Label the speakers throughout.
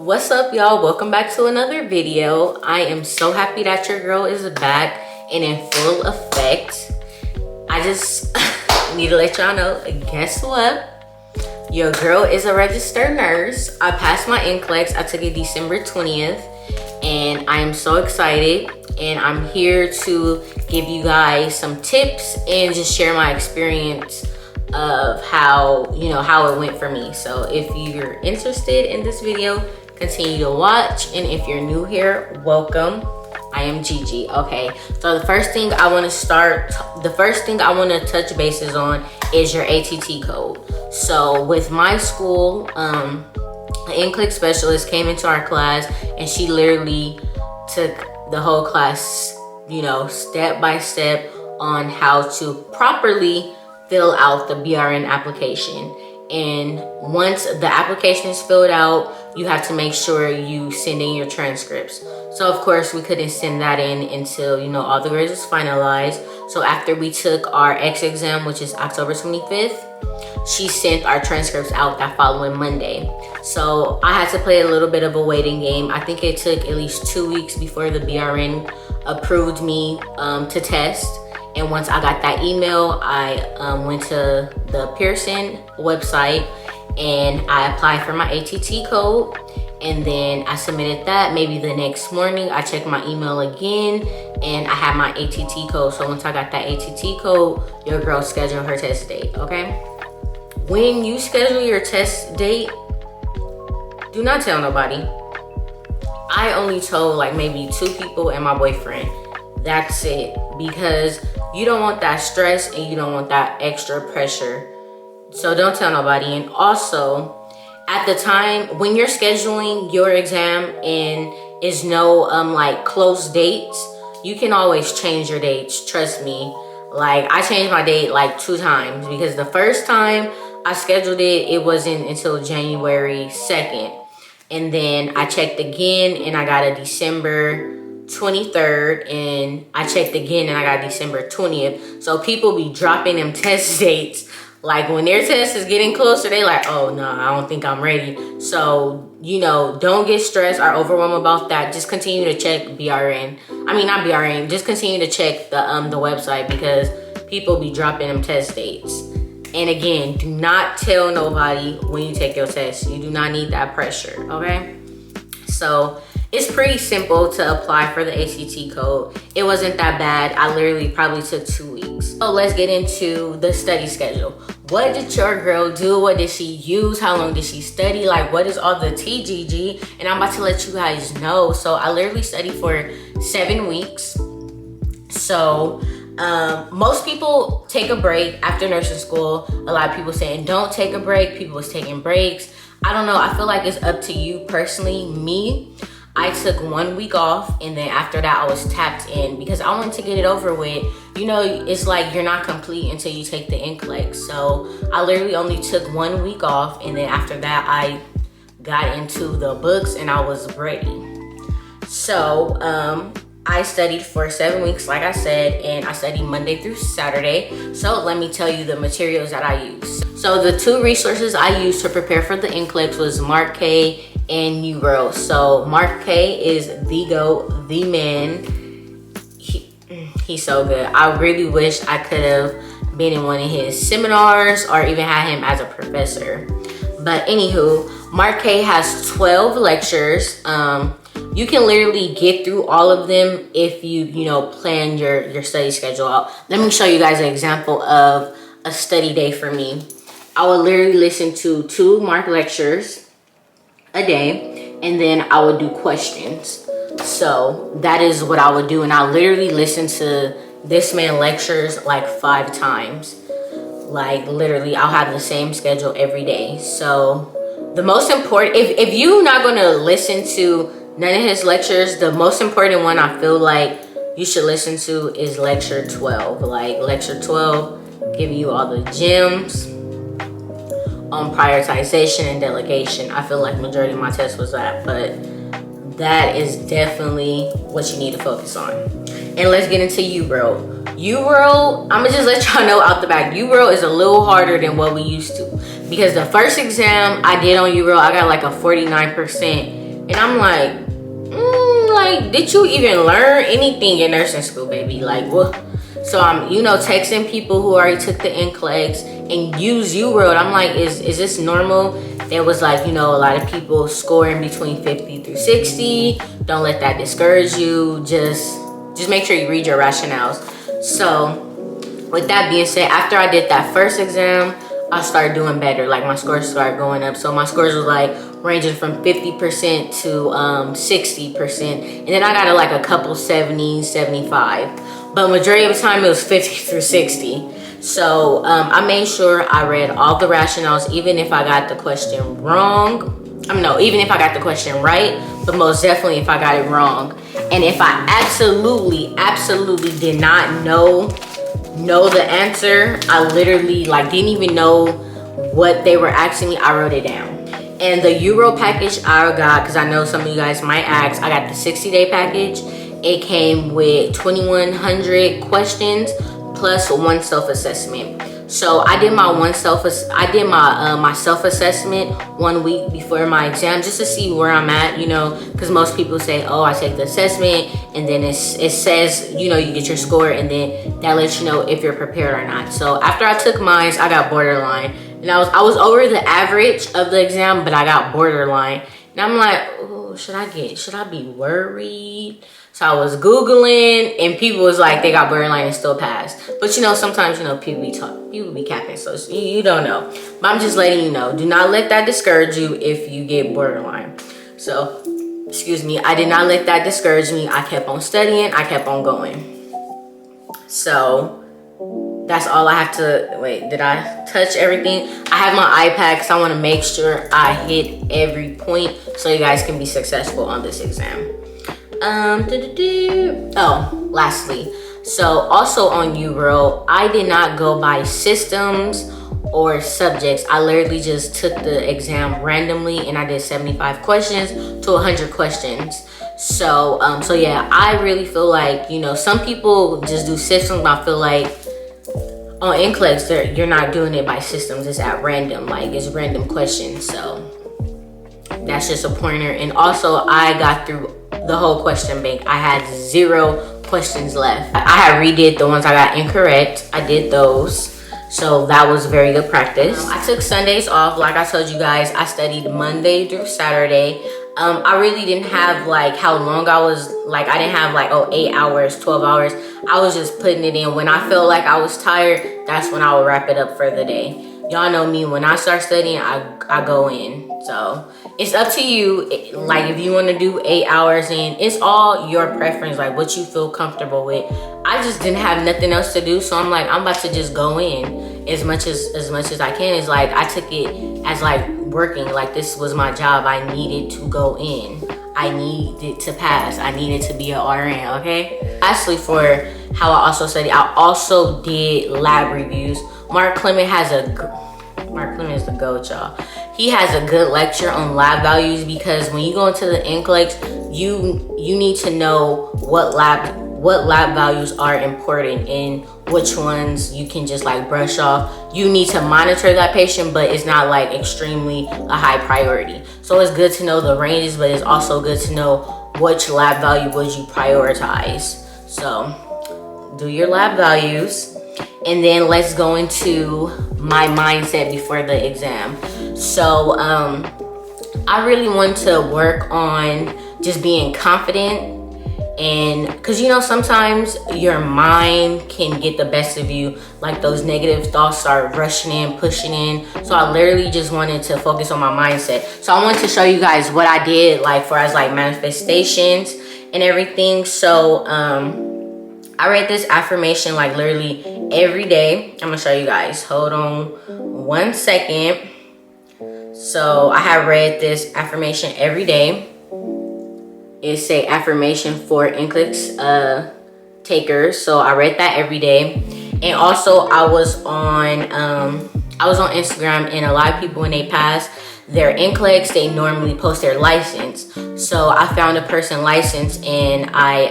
Speaker 1: What's up, y'all? Welcome back to another video. I am so happy that your girl is back and in full effect. I just need to let y'all know, guess what? Your girl is a registered nurse. I passed my NCLEX. I took it December 20th and I am so excited, and I'm here to give you guys some tips and just share my experience of how it went for me. So if you're interested in this video, continue to watch, and if you're new here, welcome. I am Gigi. Okay, so the first thing I want to touch bases on is your ATT code. So with my school, an NCLEX specialist came into our class and she literally took the whole class, step by step on how to properly fill out the BRN application. And once the application is filled out, you have to make sure you send in your transcripts. So of course we couldn't send that in until all the grades was finalized. So after we took our X exam, which is October 25th, she sent our transcripts out that following Monday. So I had to play a little bit of a waiting game. I think it took at least 2 weeks before the BRN approved me to test. And once I got that email, I went to the Pearson website and I applied for my ATT code. And then I submitted that. Maybe the next morning, I checked my email again and I had my ATT code. So once I got that ATT code, your girl scheduled her test date, okay? When you schedule your test date, do not tell nobody. I only told like maybe 2 people and my boyfriend. That's it, because you don't want that stress and you don't want that extra pressure. So don't tell nobody. And also, at the time when you're scheduling your exam and is no like close dates, you can always change your dates. Trust me. Like, I changed my date like 2 times, because the first time I scheduled it, it wasn't until January 2nd. And then I checked again and I got a December 23rd, and I checked again and I got December 20th. So people be dropping them test dates. Like when their test is getting closer, they like, oh no, I don't think I'm ready. So, don't get stressed or overwhelmed about that. Just continue to check BRN. I mean, not BRN, just continue to check the website, because people be dropping them test dates. And again, do not tell nobody when you take your test. You do not need that pressure, okay? So it's pretty simple to apply for the ACT code. It wasn't that bad. I literally probably took 2 weeks. So let's get into the study schedule. What did your girl do? What did she use? How long did she study? Like, what is all the TGG? And I'm about to let you guys know. So I literally studied for 7 weeks. So most people take a break after nursing school. A lot of people saying don't take a break. People was taking breaks. I don't know. I feel like it's up to you personally. Me, I took 1 week off, and then after that I was tapped in because I wanted to get it over with. It's like you're not complete until you take the NCLEX. So I literally only took 1 week off, and then after that I got into the books and I was ready. So I studied for 7 weeks, like I said, and I studied Monday through Saturday. So let me tell you the materials that I used. So the 2 resources I used to prepare for the NCLEX was Mark K and Uworld. So Mark K is the GOAT, the man. He's so good. I really wish I could have been in one of his seminars or even had him as a professor. But anywho, Mark K has 12 lectures. You can literally get through all of them if you plan your study schedule out. Let me show you guys an example of a study day for me. I would literally listen to 2 Mark lectures a day, and then I would do questions. So that is what I would do, and I literally listen to this man lectures like 5 times. Like literally, I'll have the same schedule every day. So the most important, if you're not gonna listen to none of his lectures, the most important one I feel like you should listen to is lecture 12. Like lecture 12 giving you all the gems on prioritization and delegation. I feel like majority of my test was that, but that is definitely what you need to focus on. And let's get into Uworld. Uworld, I'm gonna just let y'all know out the back, Uworld is a little harder than what we used to, because the first exam I did on Uworld, I got like a 49% And I'm like, did you even learn anything in nursing school, baby? Like, what? So I'm, you know, texting people who already took the NCLEX and use Uworld. I'm like, is this normal? There was like, you know, a lot of people scoring between 50 through 60. Don't let that discourage you. Just make sure you read your rationales. So with that being said, after I did that first exam, I started doing better. Like my scores started going up. So my scores was like ranging from 50% to 60%. And then I got like a couple 70, 75. But majority of the time it was 50 through 60. So I made sure I read all the rationales, even if I got the question wrong. Even if I got the question right, but most definitely if I got it wrong. And if I absolutely did not know the answer, I literally like didn't even know what they were asking me, I wrote it down. And the Uworld package I got, because I know some of you guys might ask, I got the 60-day package. It came with 2,100 questions plus one self-assessment. So I did my my self-assessment 1 week before my exam, just to see where I'm at, you know, because most people say, oh, I take the assessment and then it says, you know, you get your score and then that lets you know if you're prepared or not. So after I took mine, I got borderline, and I was over the average of the exam, but I got borderline. And I'm like, oh, should I be worried? So I was Googling, and people was like, they got borderline and still passed. But you know, sometimes, you know, people be capping, so you don't know. But I'm just letting you know, do not let that discourage you if you get borderline. So, excuse me, I did not let that discourage me. I kept on studying, I kept on going. So, that's all I have to, wait, did I touch everything? I have my iPad because I want to make sure I hit every point so you guys can be successful on this exam. Oh, lastly, so also on Uworld, I did not go by systems or subjects. I literally just took the exam randomly, and I did 75 questions to 100 questions. So yeah, I really feel like, you know, some people just do systems, but I feel like on Nclex, you're not doing it by systems, it's at random, like it's random questions. So that's just a pointer. And also I got through the whole question bank. I had 0 questions left. I had redid the ones I got incorrect. I did those. So that was very good practice. I took Sundays off. Like I told you guys, I studied Monday through Saturday. I really didn't have like how long I was, like I didn't have like, oh, 8 hours, 12 hours. I was just putting it in. When I felt like I was tired, that's when I would wrap it up for the day. Y'all know me, when I start studying, I go in. So it's up to you. Like if you want to do 8 hours in, it's all your preference, like what you feel comfortable with. I just didn't have nothing else to do, so I'm like, I'm about to just go in as much as I can. It's like I took it as like working, like this was my job. I needed to go in. I needed to pass. I needed to be an RN, okay? Lastly, for how I also studied, I also did lab reviews. Mark Klimek is the GOAT, y'all. He has a good lecture on lab values, because when you go into the NCLEX, you need to know what lab values are important and which ones you can just like brush off. You need to monitor that patient, but it's not like extremely a high priority. So it's good to know the ranges, but it's also good to know which lab value would you prioritize. So do your lab values. And then let's go into my mindset before the exam. So I really want to work on just being confident, and because you know, sometimes your mind can get the best of you, like those negative thoughts start rushing in, pushing in. So I literally just wanted to focus on my mindset. So I wanted to show you guys what I did like for as like manifestations and everything. So I read this affirmation like literally every day. I'm gonna show you guys, hold on 1 second. So I have read this affirmation every day. It's a affirmation for Nclex takers. So I read that every day. And also I was on Instagram, and a lot of people, when they pass their NCLEX, they normally post their license. So I found a person licensed, and I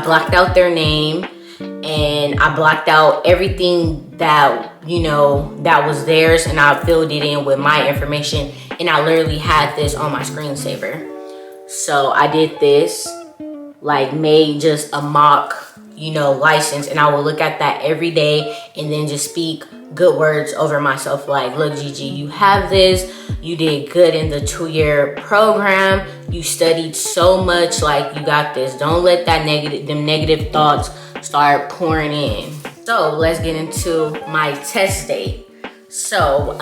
Speaker 1: blocked out their name, and I blocked out everything that, you know, that was theirs, and I filled it in with my information. And and I literally had this on my screensaver. So I did this, like made just a mock, you know, license, and I would look at that every day and then just speak good words over myself, like, look, Gigi, you have this, you did good in the 2-year program, you studied so much, like, you got this. Don't let that negative thoughts start pouring in. So let's get into my test date. So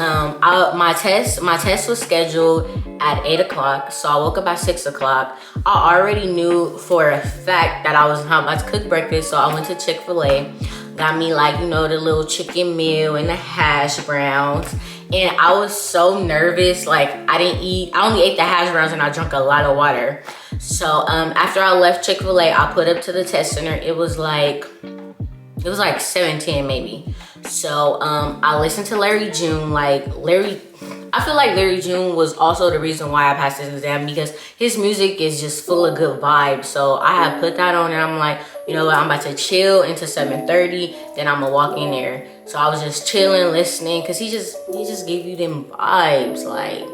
Speaker 1: my test was scheduled at 8 o'clock. So I woke up at 6 o'clock. I already knew for a fact that I was about to cook breakfast. So I went to Chick-fil-A, got me, like, you know, the little chicken meal and the hash browns. And I was so nervous. Like, I only ate the hash browns and I drank a lot of water. So after I left Chick-fil-A, I put up to the test center. It was like 7:10 maybe. So I listened to Larry June. I feel like Larry June was also the reason why I passed this exam, because his music is just full of good vibes. So I had put that on and I'm like, you know what, I'm about to chill into 7:30, then I'm gonna walk in there. So I was just chilling, listening, because he just gave you them vibes, like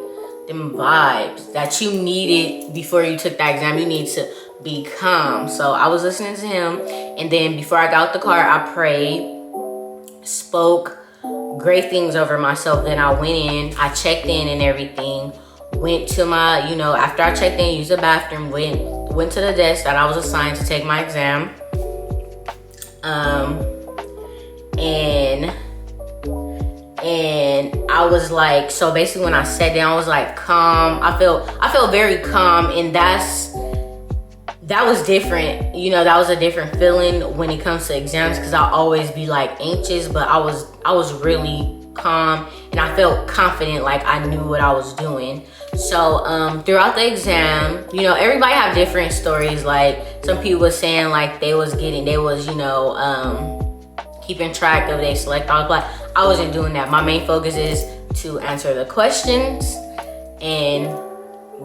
Speaker 1: them vibes that you needed before you took that exam. You need to be calm. So I was listening to him, and then before I got out the car, I prayed, spoke great things over myself. Then I went in, I checked in and everything, went to my, you know, after I checked in, used the bathroom, went to the desk that I was assigned to take my exam. And I was like, so basically when I sat down, I was like calm. I felt very calm, and that was different. You know, that was a different feeling when it comes to exams, because I'll always be like anxious, but I was really calm, and I felt confident, like I knew what I was doing. So throughout the exam, you know, everybody have different stories. Like some people was saying like they was you know, keeping track of their select all, but I wasn't doing that. My main focus is to answer the questions, and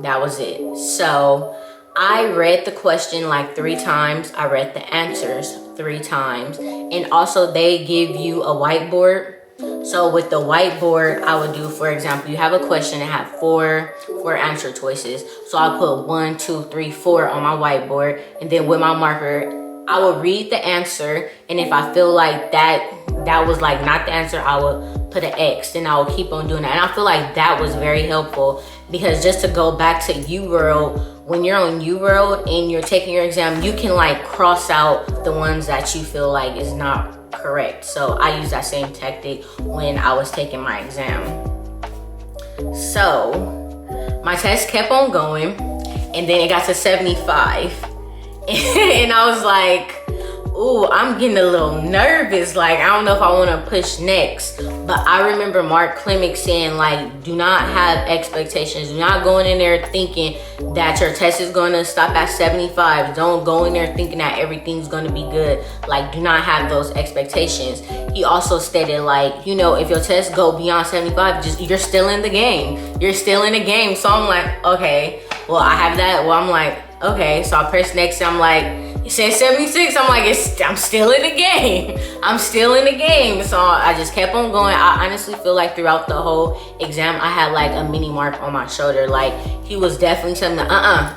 Speaker 1: that was it. So I read the question like 3 times. I read the answers 3 times. And also they give you a whiteboard. So with the whiteboard, I would do, for example, you have a question that have 4 answer choices. So I put 1, 2, 3, 4 on my whiteboard. And then with my marker, I would read the answer. And if I feel like that was like not the answer, I would put an X. Then I would keep on doing that. And I feel like that was very helpful, because just to go back to Uworld, when you're on Uworld and you're taking your exam, you can like cross out the ones that you feel like is not correct. So I use that same tactic when I was taking my exam. So my test kept on going, and then it got to 75. And I was like, ooh, I'm getting a little nervous. Like, I don't know if I want to push next. But I remember Klimek saying, like, do not have expectations. Do not go in there thinking that your test is going to stop at 75. Don't go in there thinking that everything's going to be good. Like, do not have those expectations. He also stated, like, you know, if your tests go beyond 75, you're still in the game. You're still in the game. So I'm like, okay, well, I have that. Well, I'm like, okay. So I press next, and I'm like, it says 76. I'm like, I'm still in the game. I'm still in the game. So I just kept on going. I honestly feel like throughout the whole exam, I had like a mini mark on my shoulder. Like, he was definitely telling me,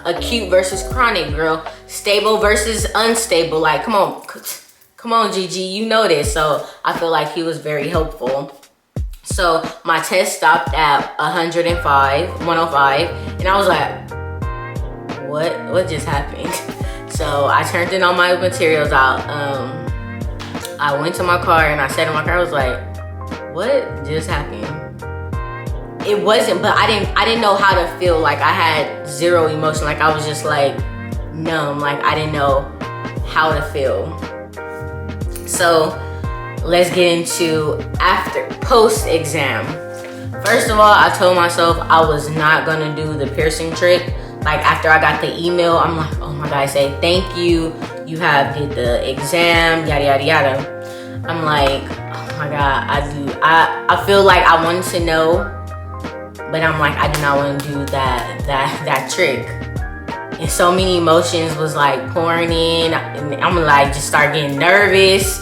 Speaker 1: acute versus chronic, girl. Stable versus unstable. Like, come on, Gigi, you know this. So I feel like he was very helpful. So my test stopped at 105, and I was like, what just happened? So I turned in all my materials out. I went to my car, and I sat in my car. I was like, what just happened? It wasn't, but I didn't know how to feel. Like, I had zero emotion. Like, I was just like numb. Like, I didn't know how to feel. So let's get into post exam. First of all, I told myself I was not gonna do the piercing trick. Like, after I got the email, I'm like, oh my God, I say, thank you. You have did the exam, yada, yada, yada. I'm like, oh my God, I feel like I wanted to know, but I'm like, I do not want to do that trick. And so many emotions was like pouring in, and I'm like, just start getting nervous.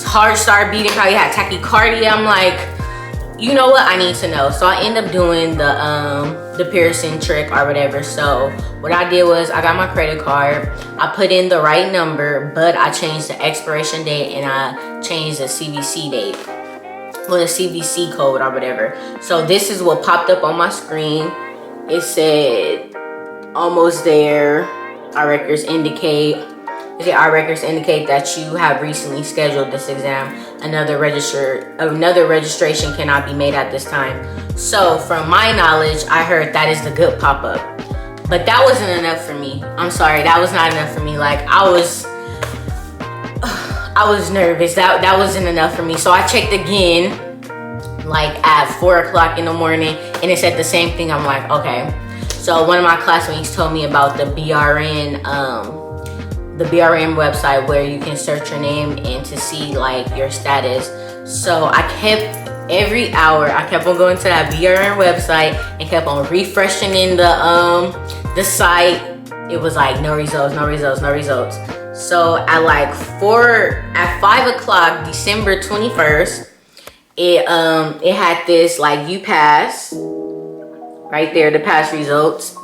Speaker 1: Heart started beating, probably had tachycardia. I'm like, you know what, I need to know. So I end up doing the piercing trick or whatever. So what I did was I got my credit card, I put in the right number, but I changed the expiration date and I changed the CVC date, or the CVC code or whatever. So this is what popped up on my screen. It said almost there. Our records indicate that you have recently scheduled this exam. Another registration cannot be made at this time. So from my knowledge, I heard that is the good pop-up. But that wasn't enough for me. I'm sorry, that was not enough for me. Like I was nervous. That wasn't enough for me. So I checked again, like at 4 o'clock in the morning, and it said the same thing. I'm like, okay. So one of my classmates told me about the BRN website where you can search your name and to see like your status. So I kept, every hour I kept on going to that BRN website and kept on refreshing in the site. It was like no results. So at like 5 o'clock, December 21st, it had this like you pass right there, the pass results.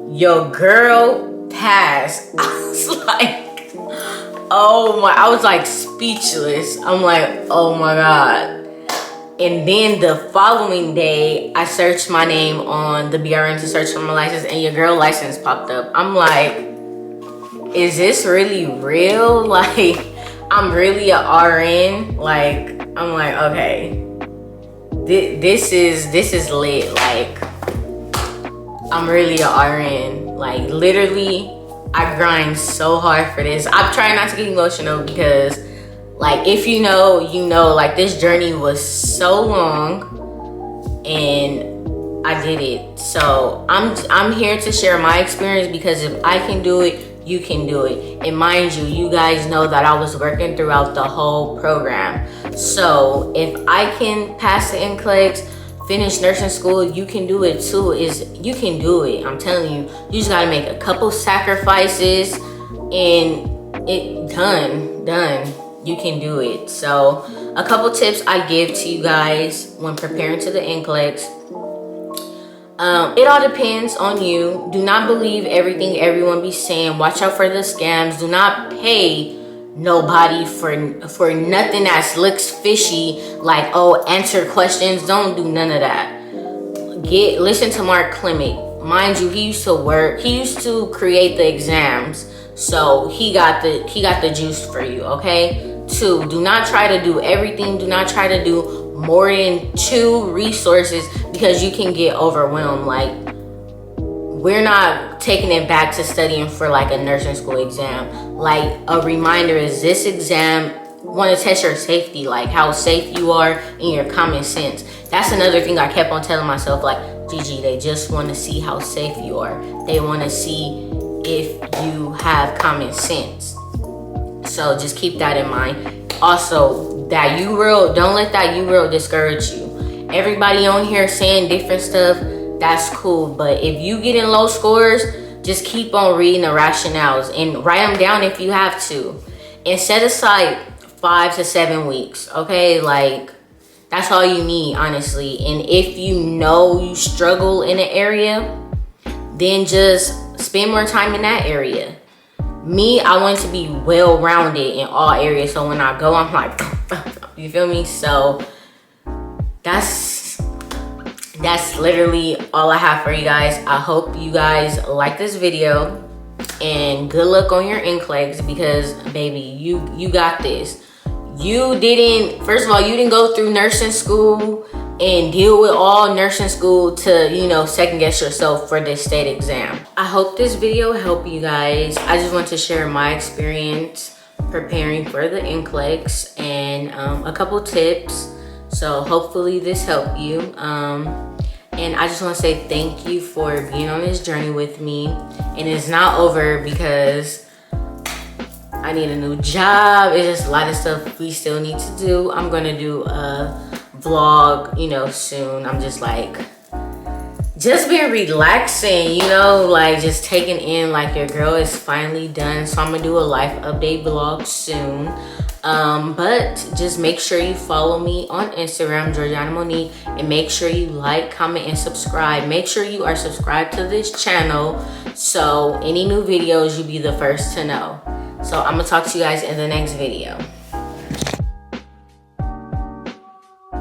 Speaker 1: Your girl passed. I was like, oh my, I was like speechless. I'm like, oh my God. And then the following day, I searched my name on the BRN to search for my license, and your girl license popped up. I'm like, is this really real? Like, I'm really a RN. Like, I'm like, okay, this is lit. Like, I'm really a RN. Like, literally, I grind so hard for this. I'm trying not to get emotional because, like, if you know, you know, like, this journey was so long and I did it. So I'm here to share my experience, because if I can do it, you can do it. And mind you, you guys know that I was working throughout the whole program. So if I can pass the NCLEX, finish nursing school, you can do it too. You can do it. I'm telling you, you just gotta make a couple sacrifices and it done. You can do it. So a couple tips I give to you guys when preparing to the NCLEX. It all depends on you. Do not believe everything everyone be saying. Watch out for the scams. Do not pay nobody for nothing that looks fishy, like, oh, answer questions. Don't do none of that. Listen to Mark Klimek. Mind you, he used to create the exams, so he got the juice for you. Okay. 2, do not try to do everything. Do not try to do more than 2 resources, because you can get overwhelmed. Like, we're not taking it back to studying for like a nursing school exam. Like, a reminder is this exam want to test your safety, like how safe you are and your common sense. That's another thing I kept on telling myself, like, Gigi, they just want to see how safe you are. They want to see if you have common sense. So just keep that in mind. Also, that Uworld, don't let that Uworld discourage you. Everybody on here saying different stuff, that's cool. But if you get in low scores, just keep on reading the rationales and write them down if you have to. And set aside 5 to 7 weeks, okay? Like, that's all you need, honestly. And if you know you struggle in an area, then just spend more time in that area. Me, I want to be well-rounded in all areas, so when I go, I'm like, you feel me? So that's literally all I have for you guys. I hope you guys like this video, and good luck on your NCLEX, because baby, you got this. First of all, you didn't go through nursing school and deal with all nursing school to, you know, second guess yourself for this state exam. I hope this video helped you guys. I just want to share my experience preparing for the NCLEX and a couple tips. So hopefully this helped you. And I just want to say thank you for being on this journey with me. And it's not over, because I need a new job. It's just a lot of stuff we still need to do. I'm gonna do a vlog, you know, soon. I'm just like, just been relaxing, you know, like just taking in, like, your girl is finally done. So I'm gonna do a life update vlog soon. But just make sure you follow me on Instagram, Georgiana Monique, and make sure you like, comment, and subscribe. Make sure you are subscribed to this channel so any new videos you'll be the first to know. So I'm gonna talk to you guys in the next video.